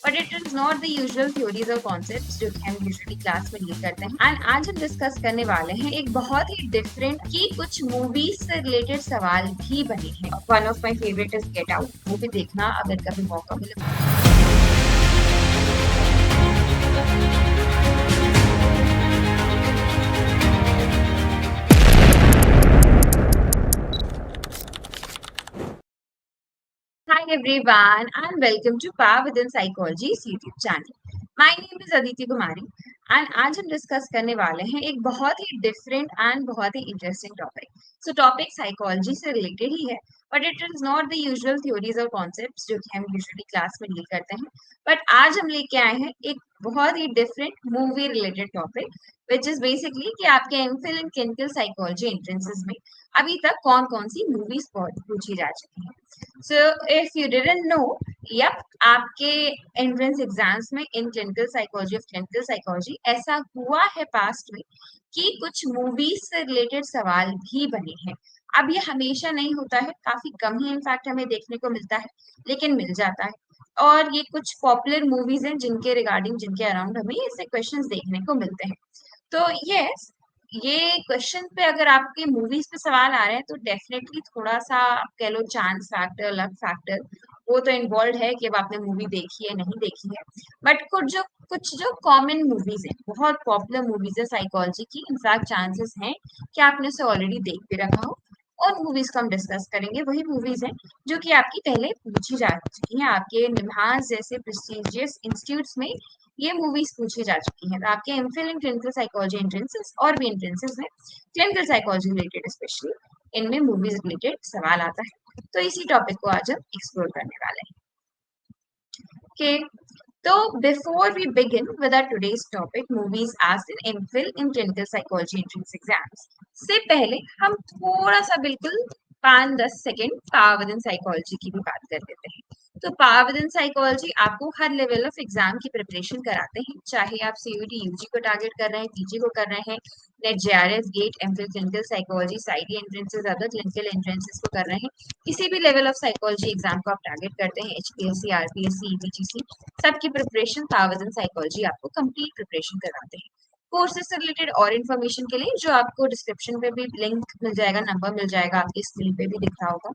But it is not the usual theories और concepts जो कि हम यूजुअली क्लास में डील करते हैं। एंड आज हम डिस्कस करने वाले हैं एक बहुत ही डिफरेंट कि कुछ मूवीज से रिलेटेड सवाल भी बने हैं। One of my favourite is get out, वो भी देखना अगर कभी मौका मिले। Hi everyone and welcome to Power Within Psychology's YouTube channel. My name is Aditi Kumari and आज हम डिस्कस करने वाले हैं एक बहुत ही डिफरेंट एंड बहुत ही interesting topic. So topic psychology से रिलेटेड ही है, but it is not the usual theories और कॉन्सेप्ट्स जो कि हम यूजुअली क्लास में डील करते हैं। बट आज हम लेके आए हैं एक बहुत ही different movie related topic, which is basically कि आपके MPhil in clinical psychology entrances में अभी तक कौन कौन सी मूवीज पूछी जा चुकी हैं। So if you didn't know, yep, आपके एंट्रेंस एग्जाम्स में इन clinical psychology of clinical psychology ऐसा हुआ है पास्ट में कि कुछ मूवीज से रिलेटेड सवाल भी बने हैं। अब ये हमेशा नहीं होता है, काफी कम ही इनफैक्ट हमें देखने को मिलता है, लेकिन मिल जाता है। और ये कुछ पॉपुलर मूवीज हैं जिनके रिगार्डिंग, जिनके अराउंड हमें ऐसे क्वेश्चंस देखने को मिलते हैं। तो यस, ये क्वेश्चन पे अगर आपके मूवीज पे सवाल आ रहे हैं तो डेफिनेटली थोड़ा सा आप कह लो चांस फैक्टर, लक फैक्टर, वो तो इन्वॉल्व है कि अब आपने मूवी देखी है नहीं देखी है। बट कुछ जो कॉमन मूवीज हैं, बहुत पॉपुलर मूवीज है साइकोलॉजी की, इनफैक्ट चांसेस हैं कि आपने उसे ऑलरेडी देख भी रखा हो। और मूवीज को हम डिस्कस करेंगे, वही मूवीज हैं जो कि आपकी पहले पूछी जा चुकी हैं आपके निम्हांस जैसे प्रेस्टिजियस इंस्टीट्यूट्स में। ये मूवीज पूछी जा चुकी हैं। तो आपके MPhil in clinical psychology entrances और भी एंट्रेंसेस हैं क्लिनिकल साइकोलॉजी रिलेटेड, स्पेशली इनमें मूवीज रिलेटेड सवाल आता है। तो इसी टॉपिक को आज हम एक्सप्लोर करने वाले हैं। ओके, तो before we begin with our today's topic movies asked in MPhil in clinical psychology entrance exams, से पहले हम थोड़ा सा बिल्कुल 5-10 second power with in psychology की भी बात कर लेते हैं। तो पावर विद इन साइकोलॉजी आपको हर लेवल ऑफ एग्जाम की प्रिपरेशन कराते हैं, चाहे आप सीयूटी यूजी को टारगेट कर रहे हैं, पीजी को कर रहे हैं, NET JRF, GATE, MPhil clinical psychology, PsyD entrances, other clinical entrances को कर रहे हैं, किसी भी लेवल ऑफ साइकोलॉजी एग्जाम को आप टारगेट करते हैं, एचपीएससी, आरपीएससी, ईबीजीसी, सबकी preparation power with in psychology आपको कंप्लीट प्रिपरेशन करवाते हैं। कोर्सेज से रिलेटेड और इन्फॉर्मेशन के लिए जो आपको डिस्क्रिप्शन पे भी लिंक मिल जाएगा, नंबर मिल जाएगा, आपकी स्क्रीन पे भी दिख रहा होगा,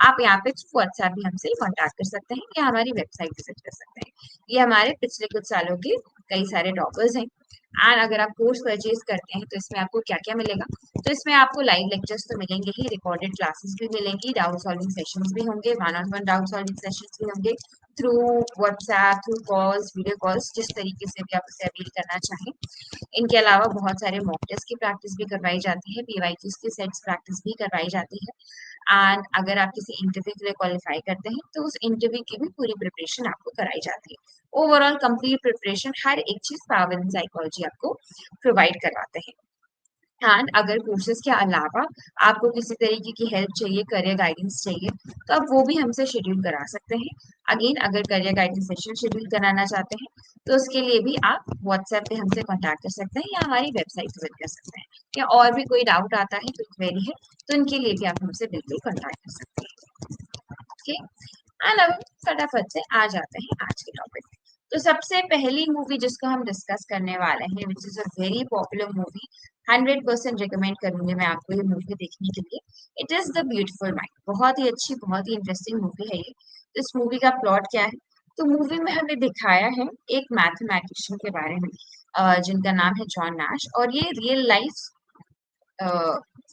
आप यहाँ पे व्हाट्सएप भी हमसे कॉन्टैक्ट कर सकते हैं या हमारी वेबसाइट विजिट कर सकते हैं। ये हमारे पिछले कुछ सालों के कई सारे टॉपर्स हैं। एंड अगर आप कोर्स परचेज करते हैं तो इसमें आपको क्या क्या मिलेगा, तो इसमें आपको लाइव लेक्चर्स तो मिलेंगे ही, रिकॉर्डेड क्लासेस भी मिलेंगी, डाउट सॉल्विंग सेशंस भी होंगे, one on one doubt solving sessions भी होंगे through WhatsApp, through calls, video calls, जिस तरीके से भी आप उसे अवेल करना चाहें। इनके अलावा बहुत सारे मॉक टेस्ट की प्रैक्टिस भी करवाई जाती है, पीवाईक्यूज की सेट्स प्रैक्टिस भी करवाई जाती है। एंड अगर आप किसी इंटरव्यू के लिए क्वालिफाई करते हैं तो उस इंटरव्यू की भी पूरी प्रिपरेशन आपको कराई जाती है। ओवरऑल कंप्लीट प्रिपरेशन, हर एक चीज पावर इन साइकोलॉजी आपको प्रोवाइड करवाते हैं। एंड अगर कोर्सेज के अलावा आपको किसी तरीके की हेल्प चाहिए, करियर गाइडेंस चाहिए, तो आप वो भी हमसे शेड्यूल करा सकते हैं। अगेन, अगर करियर गाइडेंस सेशन शेड्यूल कराना चाहते हैं तो उसके लिए भी आप व्हाट्सएप पे हमसे कांटेक्ट कर सकते हैं या हमारी वेबसाइट विजिट कर सकते हैं। या और भी कोई डाउट आता है, कोई क्वेरी है, तो इनके लिए भी आप हमसे बिल्कुल कांटेक्ट कर सकते हैं। ओके, एंड अब फटाफट से आ जाते हैं आज के टॉपिक पे। तो सबसे पहली मूवी जिसको हम डिस्कस करने वाले हैं, which is a very popular movie, 100% recommend करूंगी मैं आपको ये मूवी देखने के लिए। It is the beautiful mind. बहुत ही अच्छी, बहुत ही इंटरेस्टिंग मूवी है ये। इस मूवी का प्लॉट क्या है, तो मूवी में हमें दिखाया है एक मैथमेटिशियन के बारे में, जिनका नाम है जॉन नैश, और ये रियल लाइफ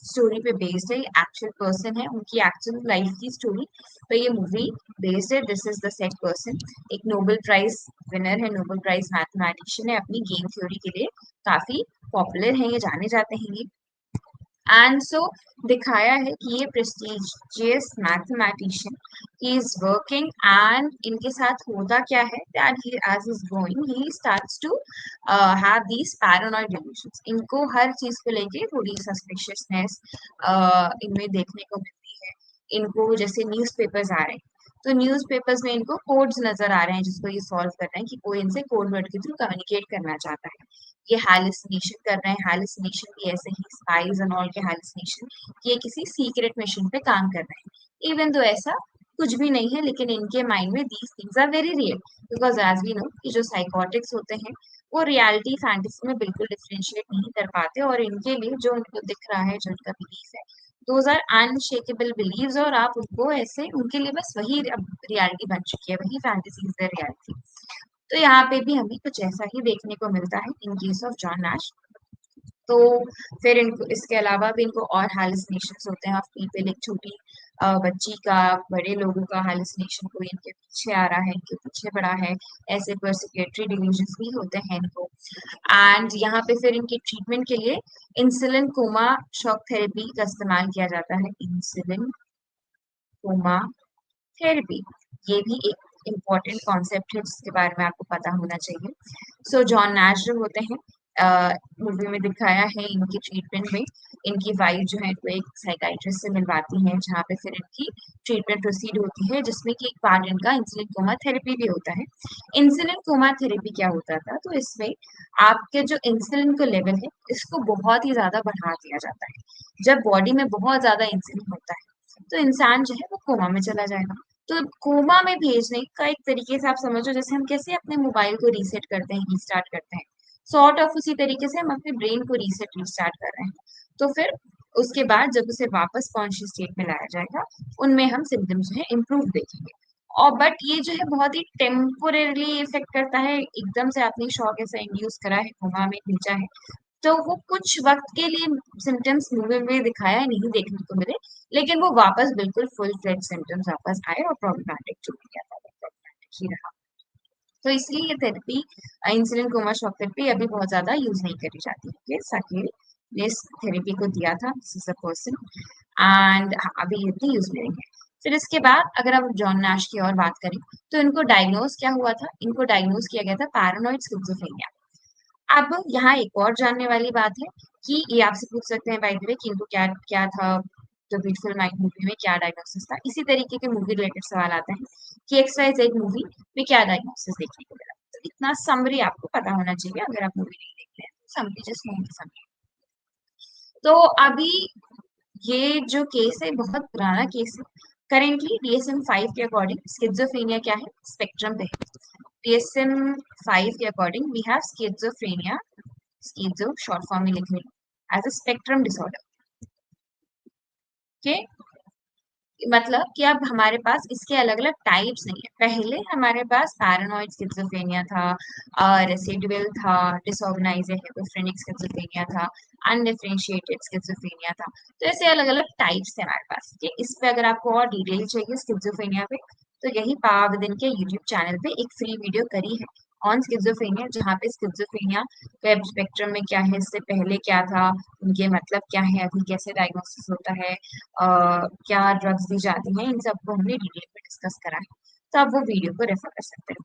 स्टोरी पे बेस्ड है। ये एक्चुअल पर्सन है, उनकी एक्चुअल लाइफ की स्टोरी पे ये मूवी बेस्ड है। This is the set person, एक नोबेल प्राइज विनर है, नोबेल प्राइज मैथमेटिशियन है, अपनी गेम थ्योरी के लिए काफी पॉपुलर है, ये जाने जाते हैं ये। एंड सो दिखाया है कि ये prestigious mathematician he is working, and इनके साथ होता क्या है that he as is going he starts to have these paranoid delusions. इनको हर चीज को लेके थोड़ी सस्पिशियसनेस इनमें देखने को मिलती है। इनको जैसे न्यूज़पेपर्स आ रहे हैं, तो न्यूज़पेपर्स में इनको कोड्स नजर आ रहे हैं जिसको ये सॉल्व कर रहे हैं कि कोई इनसे कोड वर्ड के थ्रू कम्युनिकेट करना चाहता है। ये हैलुसिनेशन कर रहे हैं, हैलुसिनेशन भी ऐसे ही स्पाइस एंड ऑल के हैलुसिनेशन, कि ये किसी सीक्रेट मिशन पे काम कर रहे हैं। इवन तो ऐसा कुछ भी नहीं है, लेकिन इनके माइंड में these things are very real, because as we know कि जो साइकोटिक्स होते हैं वो रियलिटी फैंटेसी में बिल्कुल डिफरेंशिएट नहीं कर पाते, और इनके लिए जो उनको दिख रहा है, जो उनका बिलीफ है, दोज आर अनशेकेबल बिलीव्स, और आप उनको ऐसे, उनके लिए बस वही अब रियलिटी बन चुकी है, वही फैंटेसी इज द रियलिटी। तो यहाँ पे भी हमें कुछ ऐसा ही देखने को मिलता है in case of John Nash. तो फिर इनको इसके अलावा भी इनको और हैलुसिनेशंस होते हैं ऑफ पीपल, एक छोटी बच्ची का, बड़े लोगों का हैलुसिनेशन कोई इनके पीछे आ रहा है, इनके पीछे पड़ा है, ऐसे पर्सिक्यूटरी डिल्यूजन्स भी होते हैं इनको। एंड यहाँ पे फिर इनके ट्रीटमेंट के लिए इंसुलिन कोमा शॉक थेरेपी का इस्तेमाल किया जाता है, इंसुलिन कोमा थेरेपी। ये भी एक इम्पॉर्टेंट कॉन्सेप्ट है जिसके बारे में आपको पता होना चाहिए। सो जॉन नैश जो होते हैं, मूवी में दिखाया है इनकी ट्रीटमेंट में, इनकी वाइफ जो है वो एक साइकाइट्रिस्ट से मिलवाती है, जहाँ पे फिर इनकी ट्रीटमेंट प्रोसीड होती है, जिसमें कि एक पार्ट इनका इंसुलिन कोमा थेरेपी भी होता है। इंसुलिन कोमा थेरेपी क्या होता था, तो इसमें आपके जो इंसुलिन का लेवल है इसको बहुत ही ज्यादा बढ़ा दिया जाता है। जब बॉडी में बहुत ज्यादा इंसुलिन होता है तो इंसान जो है वो कोमा में चला जाएगा। तो कोमा में भेजने का एक तरीके से आप समझो, जैसे हम कैसे अपने मोबाइल को रीसेट करते हैं, रीस्टार्ट करते हैं, सॉर्ट ऑफ उसी तरीके से हम अपने ब्रेन को रीसेट रीस्टार्ट कर रहे हैं। तो फिर उसके बाद जब उसे वापस कॉन्शियस स्टेट में लाया जाएगा, उनमें हम सिम्टम्स जो है इम्प्रूव देखेंगे। और बट ये जो है बहुत ही टेम्पोरेली इफेक्ट करता है, एकदम से आपने शॉक ऐसा इंड्यूस करा है, कोमा में भेजा है, तो वो कुछ वक्त के लिए सिम्टम्स मूवी में दिखाया है, नहीं देखने को मिले, लेकिन वो वापस बिल्कुल फुल फ्लेज सिम्टम्स वापस आए, और प्रॉब्लमैटिक जो भी था वो प्रॉब्लमैटिक ही रहा। तो इसलिए ये therapy, insulin coma shock therapy अभी बहुत ज्यादा यूज नहीं करी जाती है। साकेल ने इस थेरेपी को दिया था, this is a person, and अभी इतनी यूज में नहीं है। फिर इसके बाद अगर आप जॉन नैश की और बात करें, तो इनको डायग्नोज क्या हुआ था, इनको डायग्नोज किया गया था पैरानोइड स्किज़ोफ्रेनिया। अब यहाँ एक और जानने वाली बात है कि ये आपसे पूछ सकते हैं बाय द वे कि इनको क्या क्या था, द ब्यूटीफुल माइंड मूवी में क्या डायग्नोसिस था। इसी तरीके के मूवी रिलेटेड सवाल आता है कि XYZ मूवी में क्या डायग्नोसिस देखने को मिला। तो इतना समरी आपको पता होना चाहिए, अगर आप मूवी नहीं देखते हैं तो समरी जस्ट नहीं समरी। तो अभी ये जो केस है बहुत पुराना केस है। करेंटली DSM-5 के अकॉर्डिंग स्किज़ोफ्रेनिया क्या है, स्पेक्ट्रम पे है। DSM-5 के according we have schizophrenia, schizo short form में लिख लें, as a spectrum disorder. Okay, मतलब कि अब हमारे पास इसके अलग अलग टाइप्स नहीं है। पहले हमारे पास पैरानॉइड स्किज़ोफ्रेनिया था, रेसिडुअल था, डिसऑर्गेनाइज्ड हेपेफ्रेनिक स्किज़ोफ्रेनिया था, अनडिफरेंशिएटेड स्किज़ोफ्रेनिया था। तो ऐसे अलग अलग टाइप्स थे हमारे पास। कि इस पे अगर आपको और डिटेल चाहिए स्किज़ोफ्रेनिया पे, तो यही पावर विदिन के यूट्यूब चैनल पे एक फ्री वीडियो करी है ऑन स्किज़ोफ्रेनिया, जहाँ पे स्किज़ोफ्रेनिया वेब स्पेक्ट्रम में क्या है, इससे पहले क्या था, उनके मतलब क्या है, अभी कैसे डायग्नोसिस होता है, क्या ड्रग्स दी जाती हैं, इन सबको हमने डिटेल में डिस्कस करा है। तो आप वो वीडियो को रेफर कर सकते हैं।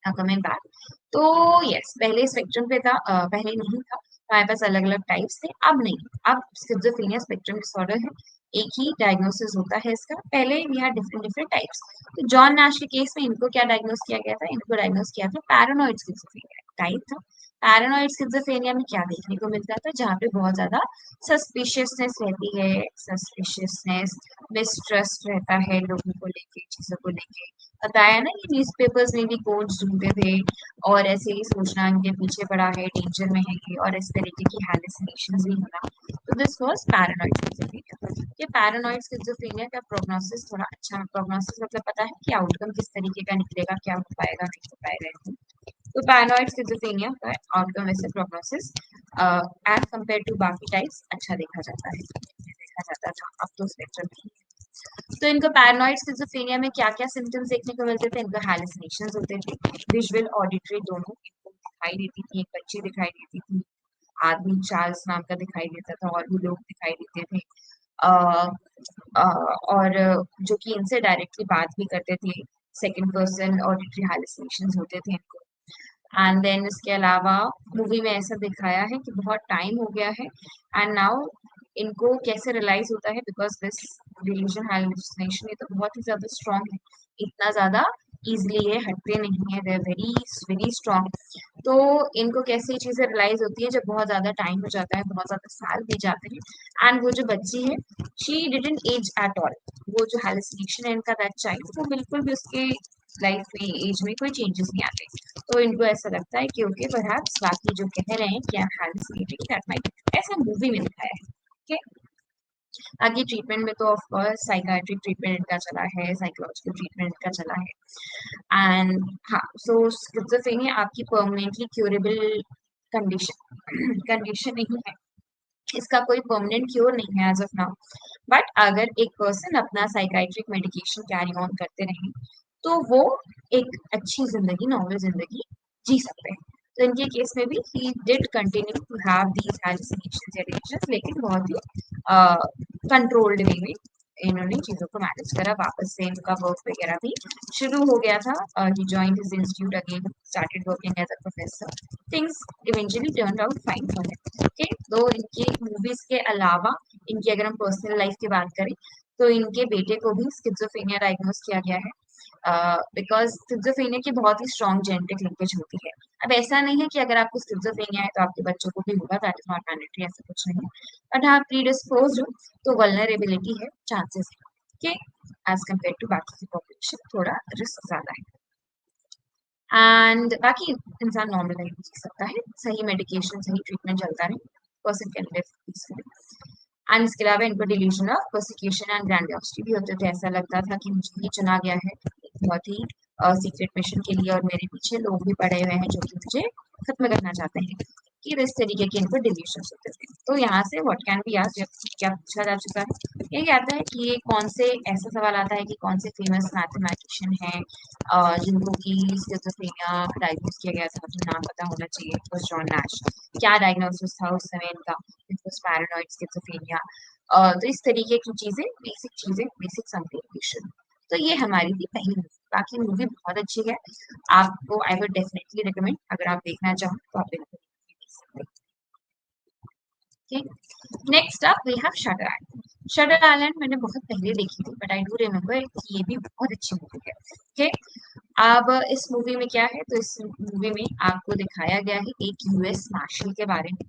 नाउ कमिंग बैक, तो यस, पहले स्पेक्ट्रम पे था, पहले नहीं था, हमारे पास अलग अलग टाइप्स थे, अब नहीं, अब स्किज़ोफ्रेनिया स्पेक्ट्रम डिसऑर्डर है, एक ही डायग्नोसिस होता है इसका। पहले we had different different types. तो जॉन नैश के केस में इनको क्या डायग्नोस किया गया था, इनको डायग्नोस किया था पैरानॉइड स्किज़ोफ्रेनिया टाइप था। पैरानॉइड स्किज़ोफ्रेनिया में क्या देखने को मिलता था, जहाँ पे बहुत ज्यादा सस्पिशियसनेस रहती है, सस्पिशियसनेस, मिसट्रस्ट रहता है लोगों को लेके, चीजों को लेके। बताया ना कि न्यूज़पेपर्स में भी कोड्स ढूंढते थे, और ऐसे ही सोचना इनके पीछे पड़ा है, डेंजर में है ये, और इस तरीके की हैलुसिनेशंस भी होना। तो दिस वाज पैरानॉइड स्किज़ोफ्रेनिया। ये पैरानॉइड स्किज़ोफ्रेनिया का प्रोग्नोसिस थोड़ा अच्छा, प्रोग्नोसिस मतलब पता है कि आउटकम किस तरीके का निकलेगा, क्या हो पाएगा नहीं हो पाएगा। तो पैरानॉइड स्किज़ोफ्रेनिया का आउटकम वैसे प्रोग्नोसिस एज कंपेयर टू बाकी टाइप्स अच्छा देखा जाता है, देखा जाता था, अब तो स्पेक्ट्रम। तो इनको पैरानॉइड स्किज़ोफ्रेनिया में क्या-क्या सिम्पटम्स देखने को मिलते थे, इनको हैलुसिनेशंस होते थे, विजुअल ऑडिटरी दोनों इनको दिखाई देती थी, एक बच्ची दिखाई देती थी, आदमी चार्ल्स नाम का दिखाई देता था, और भी लोग दिखाई देते थे, अ, और जो कि इनसे डायरेक्टली बात भी करते थे। सेकंड पर्सन ऑडिटरी हैलुसिनेशंस होते थे इनको। एंड देन इसके अलावा मूवी में ऐसा दिखाया है कि बहुत टाइम हो गया है, एंड नाउ इनको कैसे रियलाइज होता है, बिकॉज दिस डिल्यूजन हैलुसिनेशन ये तो बहुत ही ज्यादा स्ट्रॉन्ग है, इतना ज्यादा इजिली ये हटते नहीं है, दे वेरी वेरी स्ट्रॉन्ग। तो इनको कैसे ये चीजें रियलाइज होती है जब बहुत ज्यादा टाइम हो जाता है, बहुत ज्यादा साल बीत जाते हैं, एंड वो जो बच्ची है she didn't age at all. वो जो हेलुसिनेशन है इनका, दैट चाइल्ड, वो बिल्कुल भी उसके लाइफ में, एज में कोई चेंजेस नहीं आते। तो इनको ऐसा लगता है कि ओके परहैप्स बाकी जो कह रहे हैं कि I am hallucinating, that might, ऐसा मूवी में दिखाया है। ओके, बाकी ट्रीटमेंट में तो ऑफ कोर्स साइकाट्रिक ट्रीटमेंट इनका चला है, साइकोलॉजिकल ट्रीटमेंट इनका चला है। एंड हाँ, सो स्किज़ोफ्रेनिया आपकी परमानेंटली क्यूरेबल कंडीशन कंडीशन नहीं है, इसका कोई परमानेंट क्योर नहीं है एज ऑफ नाउ। बट अगर एक पर्सन अपना साइकाइट्रिक मेडिकेशन कैरी ऑन करते रहे तो वो एक अच्छी जिंदगी, नॉर्मल जिंदगी जी सकते हैं। तो इनके केस में भी he did continue to have these hallucinations या डिल्यूजन्स, लेकिन बहुत ही कंट्रोल्ड वे में इन्होंने चीजों को मैनेज करा। वापस से इनका वर्क वगैरह भी शुरू हो गया था। He joined his institute again, started working as a professor. Things eventually turned out fine for him. Okay, तो इनके मूवीज के अलावा इनकी अगर हम पर्सनल लाइफ की बात करें तो इनके बेटे को भी स्किज़ोफ्रेनिया डायग्नोज किया गया है, बिकॉज स्किज़ोफ्रेनिया की बहुत ही स्ट्रॉन्ग जेनेटिक लिंकेज होती है। अब ऐसा नहीं है कि अगर आपको स्किज़ोफ्रेनिया है तो आपके बच्चों को भी होगा, दैट इज नॉट मैंडेटरी, ऐसा कुछ नहीं है। बट हाँ, प्रीडिस्पोज्ड हो तो वल्नरेबिलिटी है, चांसेस है कि एज कम्पेयर टू बाकी की पॉपुलेशन थोड़ा रिस्क ज्यादा है। एंड बाकी इंसान नॉर्मल लाइफ जी सकता है, सही मेडिकेशन सही ट्रीटमेंट चलता रहे, person can live peacefully. And इसके अलावा इनको delusion of persecution and grandiosity भी होते थे। ऐसा लगता था कि मुझे ही चुना गया है एक बहुत ही सीक्रेट मिशन के लिए और मेरे पीछे लोग भी पड़े हुए हैं जो कि मुझे खत्म करना चाहते हैं, कि इस तरीके के इनको डिल्यूशन होते थे। तो यहाँ से व्हाट कैन बी आस्क्ड, क्या पूछा जा चुका है, ये कहता है कि ये कौन से, ऐसा सवाल आता है कि कौन से फेमस मैथमेटिशियन हैं जिनको कि स्किज़ोफ्रेनिया डायग्नोज किया गया था, मुझे नाम पता होना चाहिए। It was John Nash. क्या डायग्नोसिस था उस समय इनका? It was paranoid schizophrenia. तो इस तरीके की चीजें बेसिक समथिंग। तो ये हमारी थी पहली मूवी। बाकी मूवी बहुत अच्छी है, आपको आई वुड डेफिनेटली रिकमेंड, अगर आप देखना चाहो तो आप बिल्कुल देख सकते हैं। Next up we have Shutter Island. Shutter Island मैंने बहुत पहले देखी थी, बट आई डू रिमेम्बर कि ये भी बहुत अच्छी मूवी है। ओके, अब इस मूवी में क्या है, तो इस मूवी में आपको दिखाया गया है एक यूएस मार्शल के बारे में।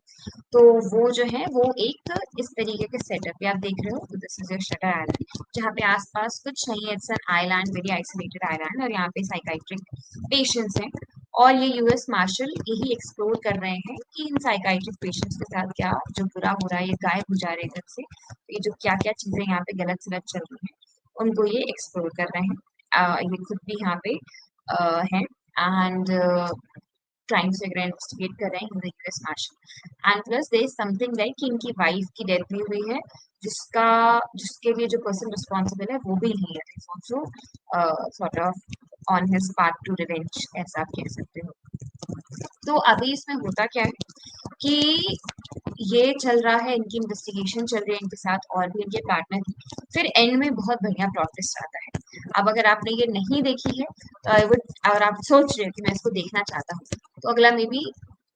तो वो जो है वो एक इस तरीके के सेटअप पे आप देख रहे हो, तो this is your shutter island, जहाँ पे आसपास कुछ नहीं है, it's an island, very isolated island, और यहाँ पे साइकाइट्रिक पेशेंट्स हैं। और ये यूएस मार्शल यही एक्सप्लोर कर रहे हैं कि इन साइकाइट्रिक पेशेंट्स के साथ क्या जो बुरा हो रहा है, ये गायब हो जा रहे हैं घर से, ये जो क्या क्या चीजें यहाँ पे गलत सलत चल रही हैं उनको ये एक्सप्लोर कर रहे हैं। ये खुद भी यहाँ पे हैं, एंड क्राइम्स वगैरह इन्वेस्टिगेट कर रहे हैं in the US marshal. And plus there is something like कि इनकी वाइफ की डेथ भी हुई है, जिसका जिसके लिए जो पर्सन रिस्पॉन्सिबल है वो भी नहीं है, it's also sort of on his part two revenge, ऐसा आप कह सकते हो। तो अभी इसमें होता क्या है कि ये चल रहा है, इनकी इन्वेस्टिगेशन चल रही है, इनके साथ और भी इनके पार्टनर। फिर एंड में बहुत बढ़िया प्लॉट ट्विस्ट आता है। अब अगर आपने ये नहीं देखी है तो आई वुड, अगर आप सोच रहे हो कि मैं इसको देखना चाहता हूँ, तो अगला मे बी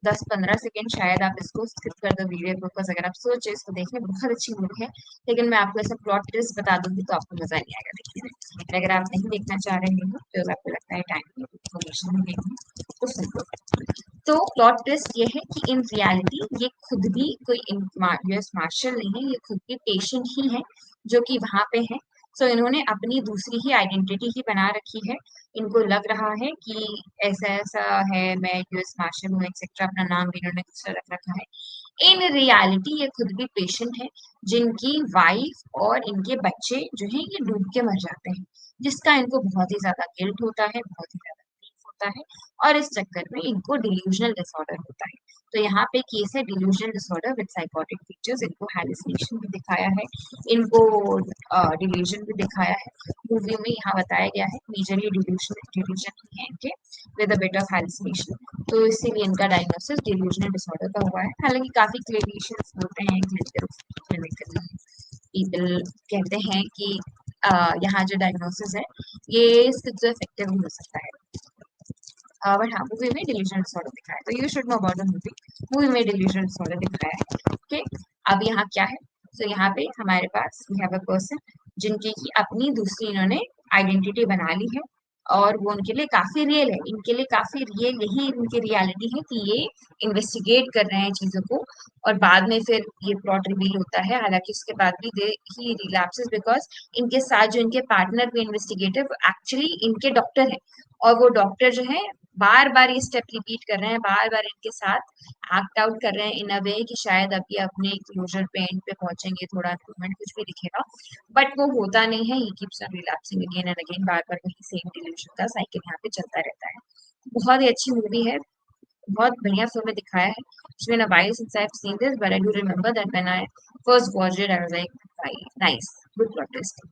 10-15 सेकेंड शायद आप इसको स्किप कर दो वीडियो को, बिकॉज अगर आप सोचे इसको देखने, बहुत अच्छी मूवी है, लेकिन मैं आपको ऐसा प्लॉट ट्विस्ट बता दूंगी तो आपको मजा नहीं आएगा देखने में। लेकिन अगर आप नहीं देखना चाह रहे हो तो आपको लगता है टाइम इन्फॉर्मेशन नहीं देखनी, तो सुन लो। तो प्लॉट ट्विस्ट ये है कि इन रियलिटी ये खुद भी कोई यूएस मार्शल नहीं है, ये खुद भी पेशेंट ही है जो कि वहां पे है। सो इन्होंने अपनी दूसरी ही आइडेंटिटी ही बना रखी है। इनको लग रहा है कि ऐसा ऐसा है, मैं यूएस मार्शल हूँ एक्सेट्रा, अपना नाम भी इन्होंने दूसरा रख रखा है। इन रियलिटी ये खुद भी पेशेंट है, जिनकी वाइफ और इनके बच्चे जो है ये डूब के मर जाते हैं, जिसका इनको बहुत ही ज्यादा गिल्ट होता है, बहुत ही ज्यादा तकलीफ होता है, और इस चक्कर में इनको डिल्यूजनल डिसऑर्डर होता है। तो यहाँ पे केस है delusional disorder with psychotic features. इनको हैलुसिनेशन भी दिखाया है, इनको डिल्यूजन भी दिखाया है। मूवी में यहाँ बताया गया है मेजरली डिल्यूजन ही है इनके, with a bit of hallucination. तो इसीलिए इनका डायग्नोसिस डिल्यूजनल डिसऑर्डर का हुआ है। हालांकि काफी क्लिनिशियंस होते हैं, क्लिनिकल पीपल कहते हैं कि यहाँ जो डायग्नोसिस है ये स्किज़ोअफेक्टिव हो सकता है। बट हाँ, मूवी में डिल्यूजनल डिसऑर्डर दिखाया है, तो you should know about the movie. Movie में डिल्यूजनल डिसऑर्डर दिखाया है। ओके, अब यहाँ क्या है, तो यहाँ पे हमारे पास वी हैव अ पर्सन जिनकी की अपनी दूसरी इन्होंने आइडेंटिटी बना ली है, और वो उनके लिए काफी रियल है, इनके लिए काफी रियल, यही इनकी रियलिटी है कि ये इन्वेस्टिगेट कर रहे हैं चीजों को, और बाद में फिर ये प्लॉट रिवील होता है। हालांकि उसके बाद भी दे ही रिलैप्सेस बिकॉज इनके साथ जो इनके पार्टनर भी इन्वेस्टिगेटर एक्चुअली इनके डॉक्टर हैं, और वो डॉक्टर जो है बार बार ये स्टेप रिपीट कर रहे हैं, बार बार इनके साथ एक्ट आउट कर रहे हैं इन अ वे कि शायद अब ये अपने क्लोजर पे एंड पे पहुंचेंगे, थोड़ा इम्प्रूवमेंट कुछ भी दिखेगा, बट वो होता नहीं है। He keeps on relapsing again and again, बार बार वही सेम डिल्यूजन का साइकिल यहाँ पे चलता रहता है। बहुत ही अच्छी मूवी है, बहुत बढ़िया फिल्म में दिखाया है। It's been a while since I've seen this, but I do remember that when I first watched it, I was like, nice, good plot twist,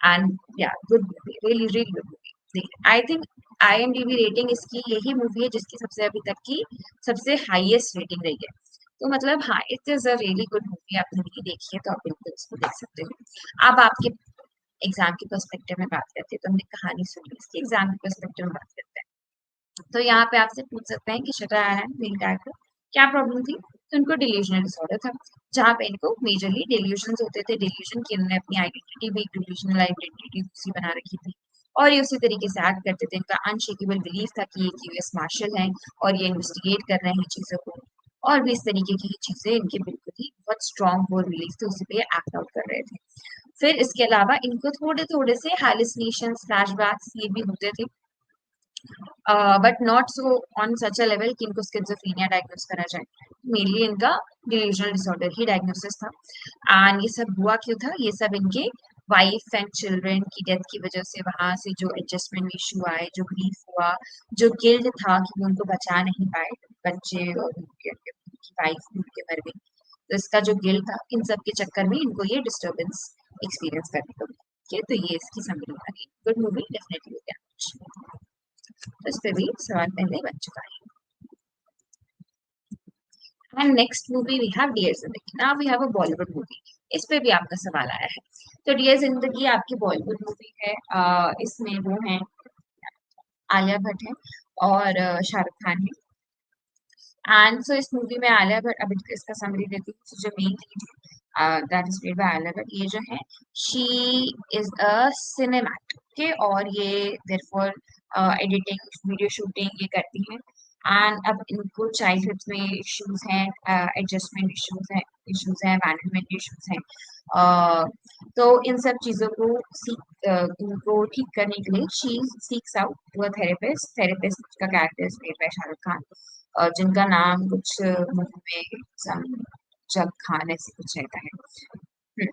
and yeah, good movie, really, really good movie. I think IMDb rating इसकी यही movie है जिसकी सबसे अभी तक की सबसे highest rating रही है। तो मतलब हाँ, it is a really good movie, आपने नहीं देखी है तो आप बिल्कुल इसको देख सकते हो। अब आपके एग्जाम के पर्सपेक्टिव में बात करते हैं, तो हमने कहानी सुनी, इसके एग्जाम के पर्सपेक्टिव में बात करते हैं। तो यहाँ पे आपसे पूछ सकते हैं कि शटर आइलैंड मेन कैरेक्टर क्या प्रॉब्लम थी, तो इनको डिल्यूजनल डिसऑर्डर था, जहाँ पे इनको मेजरली डिल्यूजन होते थे, डिल्यूजन की इन्होंने अपनी आइडेंटिटी भी डिल्यूजनल आइडेंटिटी दूसरी बना रखी थी, और ये उसी तरीके से एक्ट करते थे। इनका अनशेकेबल बिलीफ था कि ये यूएस मार्शल हैं और ये इन्वेस्टिगेट कर रहे हैं चीजों को, और भी इस तरीके की चीजें इनके बिल्कुल ही बहुत स्ट्रॉन्ग वो बिलीफ थे, उसी पे एक्ट आउट कर रहे थे। फिर इसके अलावा इनको थोड़े थोड़े से हैलुसिनेशन फ्लैशबैक्स ये भी होते थे, but not so on such a level कि इनको स्किज़ोफ्रेनिया डायग्नोस करा जाए। मेनली इनका डिल्यूजनल डिसऑर्डर ही डायग्नोसिस था। एंड ये सब हुआ क्यों था, ये सब इनके वाइफ एंड चिल्ड्रन की डेथ की वजह से, वहां से जो एडजस्टमेंट इशू आए, जो ग्रीफ हुआ, जो गिल्ट था कि वो उनको बचा नहीं पाए, बच्चे और उनकी वाइफ भी उनके मर गई, तो इसका जो गिल्ट था, इन सब के चक्कर में इनको ये डिस्टर्बेंस एक्सपीरियंस करने को मिला। तो ये इसकी समरी है। गुड मूवी डेफिनेटली क्या, तो इस पे भी सवाल पहले बन चुका है। And next movie we have dear Zindagi. Now we have a Bollywood movie, इस पे भी आपका सवाल आया है। तो डियर जिंदगी आपकी बॉलीवुड मूवी है, इसमें वो है आलिया भट्ट है और शाहरुख खान है। एंड सो इस मूवी में आलिया भट्ट, अभी इसका समरी देती हूँ। So, जो मेन लीड है that is played bye Alia Bhatt, ये जो है शी इज अ सिनेमैट के, और ये देयरफॉर एडिटिंग वीडियो शूटिंग ये करती हैं। एंड अब इनको चाइल्डहुड में इश्यूज हैं, एडजस्टमेंट इश्यूज हैं, मैनेजमेंट इश्यूज हैं, तो इन सब चीज़ों को इनको ठीक करने के लिए she seeks out to a therapist. Therapist का character is played by Shahrukh Khan, जिनका नाम कुछ मूवी में जग खान ऐसे कुछ रहता है।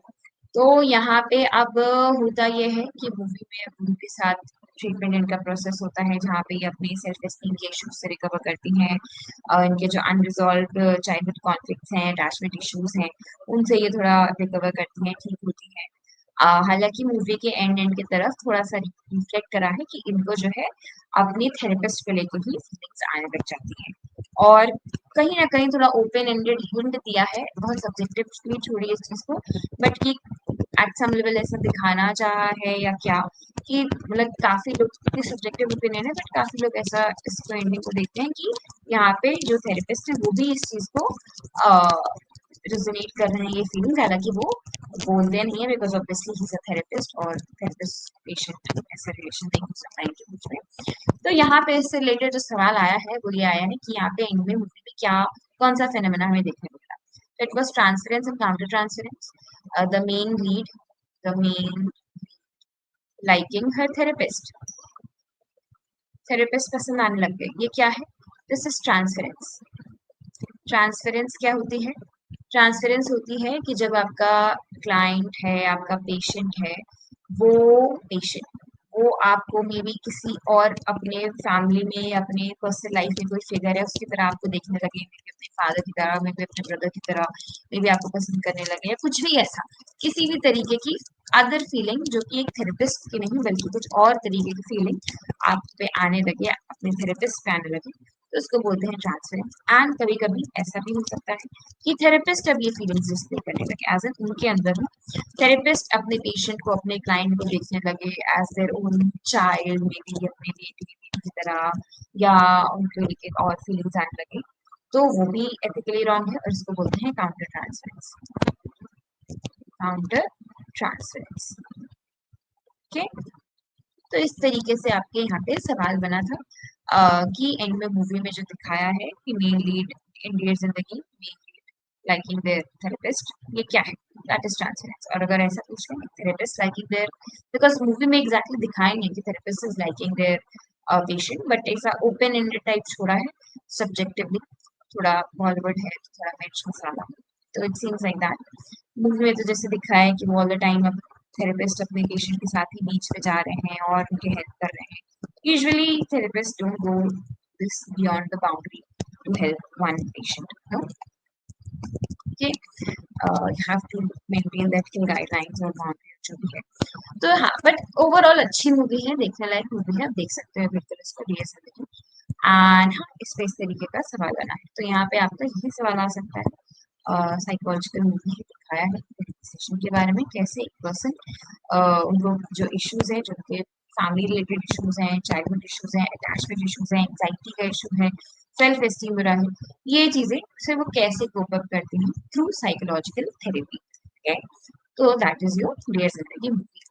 तो यहाँ पे अब होता ये है कि मूवी में उनके साथ ट्रीटमेंट इनका प्रोसेस होता है, जहाँ पे ये अपनी सेल्फ एस्टीम के इश्यूज से रिकवर करती हैं, और इनके जो अनरिजॉल्व चाइल्डहुड कॉन्फ्लिक्ट्स हैं, अटैचमेंट इश्यूज हैं, उनसे ये थोड़ा रिकवर करती हैं, ठीक होती हैं। हालांकि मूवी के एंड की तरफ थोड़ा सा रिफ्लेक्ट करा है कि इनको जो है अपनी थेरेपिस्ट को लेकर ही फीलिंग्स आने लग जाती हैं, और कहीं ना कहीं थोड़ा ओपन एंडेड हिंट दिया है, बहुत सब्जेक्टिवली छोड़ी इस चीज को, बट कि एट सम लेवल ऐसा दिखाना चाहा है या क्या, कि मतलब काफी लोग की सब्जेक्टिव ओपिनियन है, बट काफी लोग ऐसा इसको एंडिंग को देखते हैं कि यहाँ पे जो थेरेपिस्ट है वो भी इस चीज को रिजोनेट कर रहे हैं ये फीलिंग, हालांकि वो बोलते नहीं है because obviously he is a therapist, और थेरेपिस्ट पेशेंट ऐसा रिलेशन नहीं हो सकता इनके बीच में। तो यहाँ पे इससे रिलेटेड जो सवाल आया है वो ये आया है कि यहाँ पे इनमें मूवी में क्या, कौन सा फेनोमेना हमें देखने को मिला। It was transference and counter transference. The main lead, the main liking her therapist, therapist पसंद आने लग गए, ये क्या है, दिस इज ट्रांसफरेंस। ट्रांसफरेंस क्या होती है, ट्रांसफरेंस होती है कि जब आपका क्लाइंट है, आपका पेशेंट है, वो पेशेंट वो आपको मे बी किसी और अपने फैमिली में, अपने पर्सनल लाइफ में कोई फिगर है उसकी तरह आपको देखने लगे, मे बी अपने फादर की तरह, मे बी अपने ब्रदर की तरह, मे बी आपको पसंद करने लगे, या कुछ भी ऐसा, किसी भी तरीके की अदर फीलिंग जो कि एक थेरेपिस्ट की नहीं बल्कि कुछ और तरीके की फीलिंग आप पे आने लगे, अपने थेरेपिस्ट पे आने लगे, तो उसको बोलते हैं ट्रांसफरेंस। एंड कभी कभी ऐसा भी हो सकता है कि थेरेपिस्ट अब ये फीलिंग्स डिस्प्ले करने लगे एज एन उनके अंदर ही, थेरेपिस्ट अपने पेशेंट को, अपने क्लाइंट को देखने लगे as their own child, maybe अपने बेटी की तरह, या उनके लिए और फीलिंग्स आने लगे, तो वो भी एथिकली रॉन्ग है, और इसको बोलते हैं counter transference. Counter transference, okay. तो इस तरीके से आपके यहाँ पे सवाल बना था कि एंड में मूवी में जो दिखाया है कि मेन लीड इंडियन जिंदगी मेन लाइकिंग देयर थेरेपिस्ट, ये क्या है? That is transference. और अगर ऐसा पूछ रहे हैं therapist liking their, because movie में एग्जैक्टली दिखाया नहीं कि therapist is liking their patient, but ऐसा ओपन एंडेड टाइप छोड़ा है सब्जेक्टिवली, थोड़ा बॉलीवुड है तो थोड़ा मिर्च मसाला, तो it seems like that. Movie में तो जैसे दिखाया है कि वो ऑल द टाइम अब थेरेपिस्ट अपने पेशेंट के साथ ही बीच में जा रहे हैं और उनके हेल्प कर रहे हैं। Usually therapist don't go this beyond the boundary to help one patient, no. Okay, you have to maintain the ethical guidelines और boundaries जो भी है। तो हाँ, बट ओवरऑल अच्छी मूवी है, देखने लायक मूवी है, आप देख सकते हैं बिल्कुल इसको डियर जिंदगी। एंड हाँ, इस पे इस तरीके का सवाल बना है, तो यहाँ पे आपका यही सवाल आ सकता है। साइकोलॉजिकल मूवी है, दिखाया है रिलैक्सेशन के बारे में, कैसे एक पर्सन उनको जो इश्यूज हैं, जो उनके फैमिली रिलेटेड इश्यूज हैं, चाइल्डहुड इश्यूज हैं, अटैचमेंट इश्यूज हैं, एंग्जाइटी का इशू है, सेल्फ एस्टीम बुरा है, ये चीजें से वो कैसे कोप अप करती हैं थ्रू साइकोलॉजिकल थेरेपी। ओके, तो दैट इज योर डियर जिंदगी मूवी।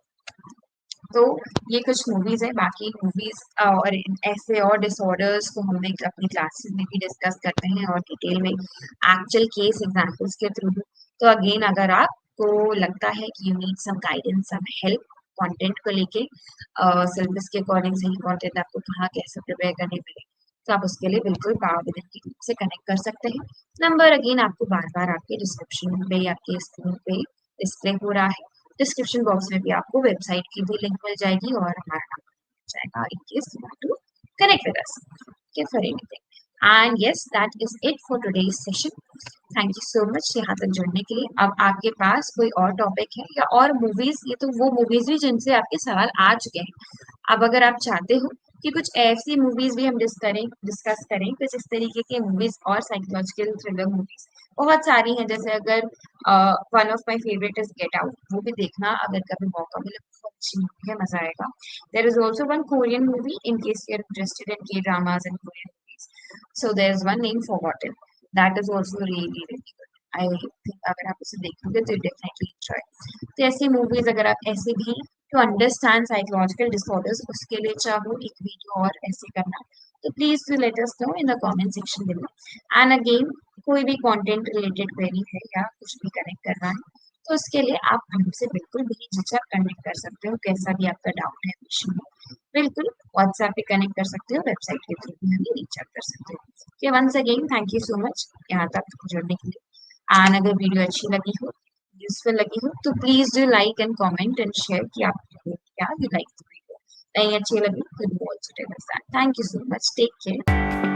तो ये कुछ मूवीज है, बाकी मूवीज और ऐसे और डिसऑर्डर्स को हम अपनी क्लासेस में भी डिस्कस करते हैं और डिटेल में एक्चुअल केस एग्जांपल्स के थ्रू। तो अगेन, अगर आपको लगता है कि you need some guidance, some help content को लेके, सिलेबस के अकॉर्डिंग सही कंटेंट आपको कहाँ कैसे प्रिपेयर करने मिले, तो आप उसके लिए बिल्कुल पावर विजन की ग्रुप से कनेक्ट कर सकते हैं। नंबर अगेन आपको बार बार आपके डिस्क्रिप्शन पे, आपके स्क्रीन पे डिस्प्ले हो रहा है। डिस्क्रिप्शन बॉक्स में भी आपको वेबसाइट की भी लिंक मिल जाएगी और हमारा नंबर मिल जाएगा in case you want to connect with us, okay, for anything. And yes, that is it for today's session. Thank you so much यहाँ तक जुड़ने के लिए। अब आपके पास कोई और टॉपिक है या और मूवीज, ये तो वो मूवीज भी जिनसे आपके सवाल आ चुके हैं। अब अगर आप चाहते हो कि कुछ ऐसी मूवीज भी हम डिस्कस करें कुछ इस तरीके की मूवीज और साइकोलॉजिकल थ्रिलर मूवीज बहुत सारी हैं। जैसे अगर one of my favourite is get out, वो भी देखना अगर कभी मौका मिले, बहुत अच्छी मूवी है, मजा आएगा। There is also one Korean movie in case you are interested in K dramas and Korean movies, so there is one name Forgotten, that is also really really good. I think अगर आप उसे देखोगे तो definitely enjoy. तो ऐसी movies अगर आप ऐसे भी टू अंडरस्टैंड साइकोलॉजिकल डिसऑर्डर्स, उसके लिए चाहो एक वीडियो और ऐसे करना, तो please do let us know in the comment section below. And again, कोई भी कंटेंट रिलेटेड क्वेरी है या कुछ भी कनेक्ट करना है, तो उसके लिए आप हमसे बिल्कुल भी झिझक कनेक्ट कर सकते हो। कैसा भी आपका डाउट है, क्वेश्चन है, बिल्कुल व्हाट्सएप पे कनेक्ट कर सकते हो, वेबसाइट के थ्रू भी हमें रीच आउट कर सकते हो। Once again thank you so much यहाँ तक जुड़ने के लिए। एंड अगर वीडियो अच्छी लगी हो, यूजफुल लगी हो, तो please do like and comment and share कि आप क्या यू लाइक द वीडियो। नहीं अच्छी लगी, तो do also tell us that. Thank you so much, take care.